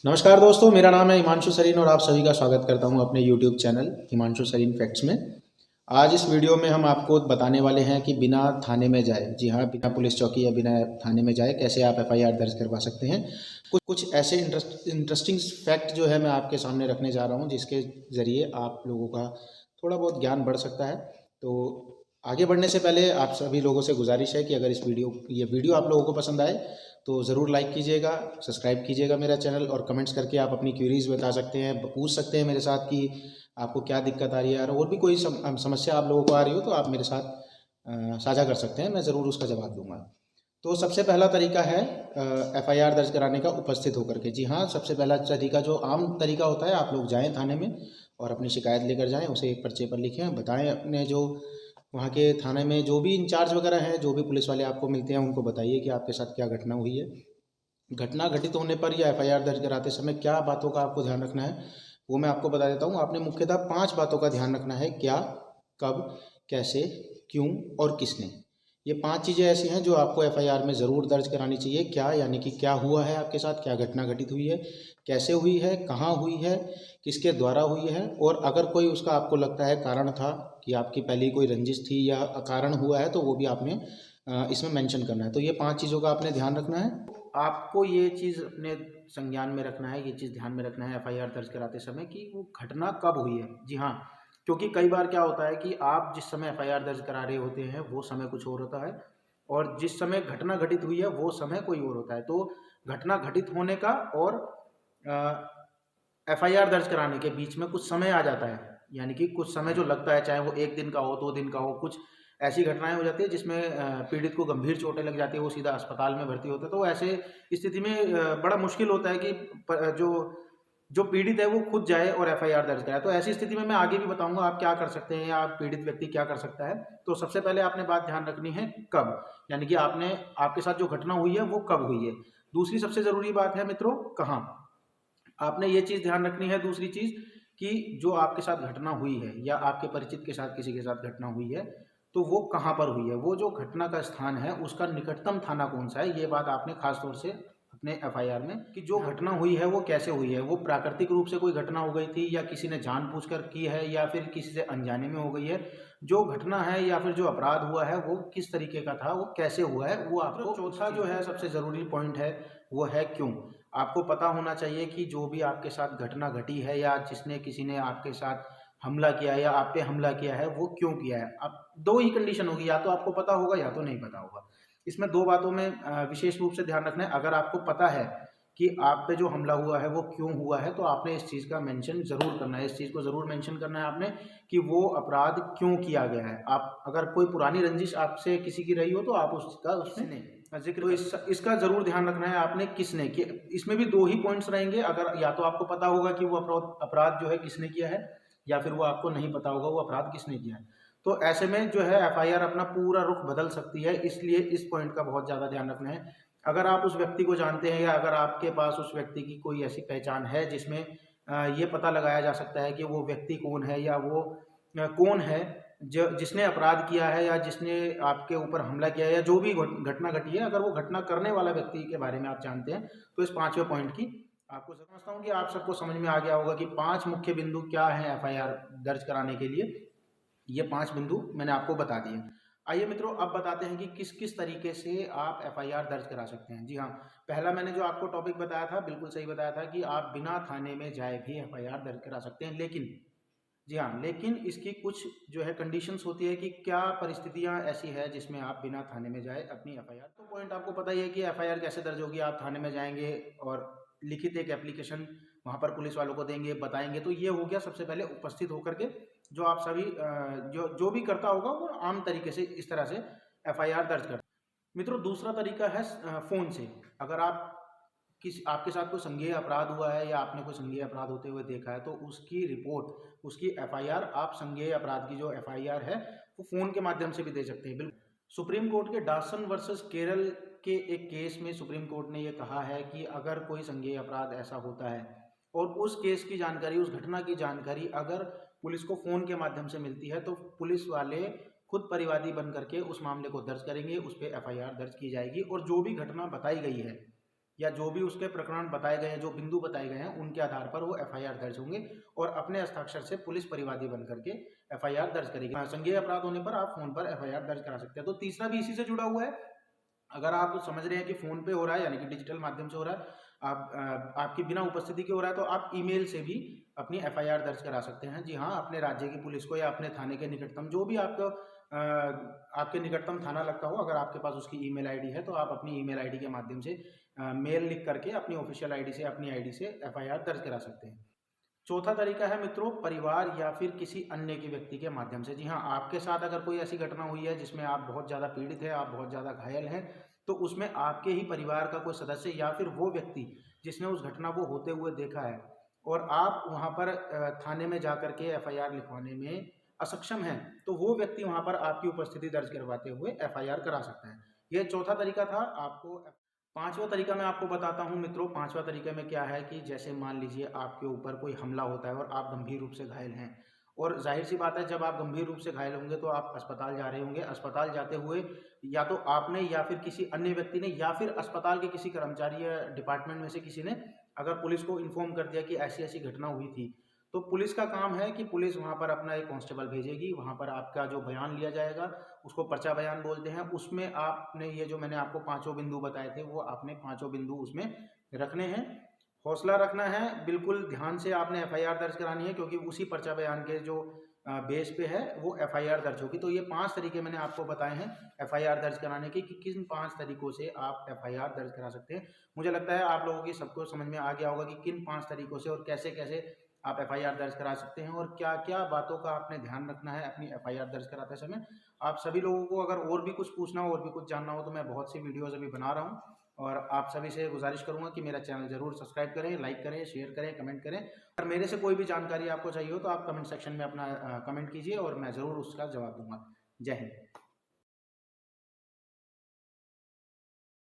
नमस्कार दोस्तों, मेरा नाम है हिमांशु सरीन और आप सभी का स्वागत करता हूं अपने YouTube channel Himanshu Sareen facts में। आज इस वीडियो में हम आपको बताने वाले हैं कि बिना थाने में जाए, जी हाँ, बिना पुलिस चौकी या बिना थाने में जाए कैसे आप FIR दर्ज करवा सकते हैं। कुछ ऐसे इंटरेस्टिंग फैक्ट जो है मैं आपके सामने रखने जा रहा हूँ, जिसके ज़रिए आप लोगों का थोड़ा बहुत ज्ञान बढ़ सकता है। तो आगे बढ़ने से पहले आप सभी लोगों से गुजारिश है कि अगर ये वीडियो आप लोगों को पसंद आए तो ज़रूर लाइक कीजिएगा, सब्सक्राइब कीजिएगा मेरा चैनल और कमेंट्स करके आप अपनी क्यूरीज बता सकते हैं, पूछ सकते हैं मेरे साथ कि आपको क्या दिक्कत आ रही है, और भी कोई समस्या आप लोगों को आ रही हो तो आप मेरे साथ साझा कर सकते हैं, मैं ज़रूर उसका जवाब दूंगा। तो सबसे पहला तरीका है FIR दर्ज कराने का उपस्थित होकर के। जी हाँ, सबसे पहला तरीका जो आम तरीका होता है, आप लोग जाएँ थाने में और अपनी शिकायत लेकर जाएँ, उसे एक पर्चे पर लिखें, बताएँ अपने जो वहाँ के थाने में जो भी इंचार्ज वगैरह हैं, जो भी पुलिस वाले आपको मिलते हैं, उनको बताइए कि आपके साथ क्या घटना हुई है। घटना घटित होने पर या FIR दर्ज कराते समय क्या बातों का आपको ध्यान रखना है, वो मैं आपको बता देता हूँ। आपने मुख्यतः 5 बातों का ध्यान रखना है: क्या, कब, कैसे, क्यों और किसने। ये 5 चीज़ें ऐसी हैं जो आपको FIR में ज़रूर दर्ज करानी चाहिए। क्या यानी कि क्या हुआ है आपके साथ, क्या घटना घटित हुई है, कैसे हुई है, कहाँ हुई है, किसके द्वारा हुई है, और अगर कोई उसका आपको लगता है कारण था कि आपकी पहले कोई रंजिश थी या अकारण हुआ है, तो वो भी आपने इसमें मेंशन करना है। तो ये 5 चीज़ों का आपने ध्यान रखना है। आपको ये चीज़ अपने संज्ञान में रखना है, ये चीज़ ध्यान में रखना है FIR दर्ज कराते समय कि वो घटना कब हुई है। जी हाँ, क्योंकि कई बार क्या होता है कि आप जिस समय FIR दर्ज करा रहे होते हैं वो समय कुछ और होता है, और जिस समय घटना घटित हुई है वो समय कोई और होता है। तो घटना घटित होने का और FIR दर्ज कराने के बीच में कुछ समय आ जाता है, यानी कि कुछ समय जो लगता है, चाहे वो 1 दिन का हो, 2 दिन का हो। कुछ ऐसी घटनाएं हो जाती है जिसमें पीड़ित को गंभीर चोटें लग जाती है, वो सीधा अस्पताल में भर्ती होता है। तो ऐसे स्थिति में बड़ा मुश्किल होता है कि जो जो पीड़ित है वो खुद जाए और FIR दर्ज कराए। तो ऐसी स्थिति में मैं आगे भी बताऊंगा आप क्या कर सकते हैं या पीड़ित व्यक्ति क्या कर सकता है। तो सबसे पहले आपने बात ध्यान रखनी है कब, यानी कि आपके साथ जो घटना हुई है वो कब हुई है। दूसरी सबसे जरूरी बात है मित्रों, कहाँ। आपने ये चीज़ ध्यान रखनी है, दूसरी चीज़, कि जो आपके साथ घटना हुई है या आपके परिचित के साथ किसी के साथ घटना हुई है, तो वो कहाँ पर हुई है, वो जो घटना का स्थान है उसका निकटतम थाना कौन सा है। ये बात आपने खास तौर से अपने FIR में, कि जो घटना हुई है वो कैसे हुई है, वो प्राकृतिक रूप से कोई घटना हो गई थी या किसी ने जानबूझकर की है या फिर किसी से अनजाने में हो गई है। जो घटना है या फिर जो अपराध हुआ है वो किस तरीके का था, वो कैसे हुआ है, वो आपको। चौथा जो है सबसे ज़रूरी पॉइंट है, वो है क्यों। आपको पता होना चाहिए कि जो भी आपके साथ घटना घटी है या जिसने किसी ने आपके साथ हमला किया है या आप पे हमला किया है, वो क्यों किया है। अब दो ही कंडीशन होगी, या तो आपको पता होगा या तो नहीं पता होगा। इसमें दो बातों में विशेष रूप से ध्यान रखना है। अगर आपको पता है कि आप पे जो हमला हुआ है वो क्यों हुआ है, तो आपने इस चीज़ का मेंशन ज़रूर करना है, इस चीज़ को ज़रूर मेंशन करना है आपने, कि वो अपराध क्यों किया गया है। आप अगर कोई पुरानी रंजिश आपसे किसी की रही हो तो आप उसका उसमें जिक्र, तो इसका ज़रूर ध्यान रखना है आपने किसने कि इसमें भी दो ही पॉइंट्स रहेंगे। अगर या तो आपको पता होगा कि वो अपराध जो है किसने किया है, या फिर वो आपको नहीं पता होगा वो अपराध किसने किया है। तो ऐसे में जो है FIR अपना पूरा रुख बदल सकती है, इसलिए इस पॉइंट का बहुत ज़्यादा ध्यान रखना है। अगर आप उस व्यक्ति को जानते हैं या अगर आपके पास उस व्यक्ति की कोई ऐसी पहचान है जिसमें ये पता लगाया जा सकता है कि वो व्यक्ति कौन है या वो कौन है जो जिसने अपराध किया है या जिसने आपके ऊपर हमला किया है या जो भी घटना घटी है, अगर वो घटना करने वाला व्यक्ति के बारे में आप जानते हैं, तो इस पांचवें पॉइंट की आपको समझता हूँ कि आप सबको समझ में आ गया होगा कि 5 मुख्य बिंदु क्या है FIR दर्ज कराने के लिए। ये 5 बिंदु मैंने आपको बता दिए। आइए मित्रों, अब बताते हैं कि किस किस तरीके से आप FIR दर्ज करा सकते हैं। जी हाँ, पहला मैंने जो आपको टॉपिक बताया था, बिल्कुल सही बताया था कि आप बिना थाने में जाए भी FIR दर्ज करा सकते हैं। लेकिन जी हाँ, लेकिन इसकी कुछ जो है कंडीशंस होती है कि क्या परिस्थितियां ऐसी है जिसमें आप बिना थाने में जाए अपनी FIR। तो पॉइंट आपको पता ही है कि FIR कैसे दर्ज होगी। आप थाने में जाएंगे और लिखित एक एप्लीकेशन वहां पर पुलिस वालों को देंगे, बताएंगे। तो ये हो गया सबसे पहले उपस्थित होकर के, जो आप सभी जो जो भी करता होगा वो आम तरीके से इस तरह से FIR दर्ज करता है। मित्रों, दूसरा तरीका है फ़ोन से। अगर आप आपके साथ कोई संज्ञेय अपराध हुआ है या आपने कोई संज्ञेय अपराध होते हुए देखा है, तो उसकी रिपोर्ट, उसकी FIR आप संज्ञेय अपराध की जो FIR है वो फ़ोन के माध्यम से भी दे सकते हैं। बिल्कुल, सुप्रीम कोर्ट के डासन वर्सेस केरल के एक केस में सुप्रीम कोर्ट ने ये कहा है कि अगर कोई संज्ञेय अपराध ऐसा होता है और उस केस की जानकारी, उस घटना की जानकारी अगर पुलिस को फ़ोन के माध्यम से मिलती है, तो पुलिस वाले खुद परिवादी बन करके उस मामले को दर्ज करेंगे, उस पर FIR दर्ज की जाएगी और जो भी घटना बताई गई है या जो भी उसके प्रकरण बताए गए हैं, जो बिंदु बताए गए हैं, उनके आधार पर वो एफआईआर दर्ज होंगे और अपने हस्ताक्षर से पुलिस परिवादी बन करके एफआईआर दर्ज करेगी। संज्ञेय अपराध होने पर आप फोन पर एफआईआर दर्ज करा सकते हैं। तो तीसरा भी इसी से जुड़ा हुआ है। अगर आप समझ रहे हैं कि फोन पे हो रहा है, यानी कि डिजिटल माध्यम से हो रहा है, आपकी बिना उपस्थिति के हो रहा है, तो आप ईमेल से भी अपनी एफआईआर दर्ज करा सकते हैं। जी हाँ, अपने राज्य की पुलिस को या अपने थाने के निकटतम, जो भी आपको आपके निकटतम थाना लगता हो, अगर आपके पास उसकी ईमेल आईडी है, तो आप अपनी ईमेल आईडी के माध्यम से मेल लिख करके अपनी ऑफिशियल आईडी से, अपनी आईडी से एफआईआर दर्ज करा सकते हैं। चौथा तरीका है मित्रों, परिवार या फिर किसी अन्य के व्यक्ति के माध्यम से। जी हाँ, आपके साथ अगर कोई ऐसी घटना हुई है जिसमें आप बहुत ज़्यादा पीड़ित हैं, आप बहुत ज़्यादा घायल हैं, तो उसमें आपके ही परिवार का कोई सदस्य या फिर वो व्यक्ति जिसने उस घटना को होते हुए देखा है और आप वहाँ पर थाने में जा करके एफआईआर लिखवाने में असक्षम हैं, तो वो व्यक्ति वहाँ पर आपकी उपस्थिति दर्ज करवाते हुए एफआईआर करा सकता है। ये चौथा तरीका था। आपको पांचवा तरीका मैं आपको बताता हूं मित्रों। पांचवा तरीके में क्या है कि जैसे मान लीजिए आपके ऊपर कोई हमला होता है और आप गंभीर रूप से घायल हैं, और जाहिर सी बात है जब आप गंभीर रूप से घायल होंगे तो आप अस्पताल जा रहे होंगे। अस्पताल जाते हुए या तो आपने या फिर किसी अन्य व्यक्ति ने या फिर अस्पताल के किसी कर्मचारी या डिपार्टमेंट में से किसी ने अगर पुलिस को इन्फॉर्म कर दिया कि ऐसी ऐसी घटना हुई थी, तो पुलिस का काम है कि पुलिस वहाँ पर अपना एक कांस्टेबल भेजेगी, वहाँ पर आपका जो बयान लिया जाएगा उसको पर्चा बयान बोलते हैं। उसमें आपने ये जो मैंने आपको पांचों बिंदु बताए थे, वो आपने पांचों बिंदु उसमें रखने हैं। हौसला रखना है, बिल्कुल ध्यान से आपने एफआईआर दर्ज करानी है, क्योंकि उसी पर्चा बयान के जो बेस पे है वो एफआईआर दर्ज होगी। तो ये 5 तरीके मैंने आपको बताए हैं एफआईआर दर्ज कराने के, कि किन 5 तरीकों से आप एफआईआर दर्ज करा सकते हैं। मुझे लगता है आप लोगों की सबको समझ में आ गया होगा कि किन 5 तरीकों से और कैसे कैसे आप एफआईआर दर्ज करा सकते हैं और क्या क्या बातों का आपने ध्यान रखना है अपनी एफआईआर दर्ज कराते समय। आप सभी लोगों को अगर और भी कुछ पूछना हो, और भी कुछ जानना हो, तो मैं बहुत सी वीडियोज़ अभी बना रहा हूँ, और आप सभी से गुजारिश करूंगा कि मेरा चैनल जरूर सब्सक्राइब करें, लाइक करें, शेयर करें, कमेंट करें। अगर मेरे से कोई भी जानकारी आपको चाहिए हो तो आप कमेंट सेक्शन में अपना कमेंट कीजिए और मैं ज़रूर उसका जवाब दूंगा। जय हिंद।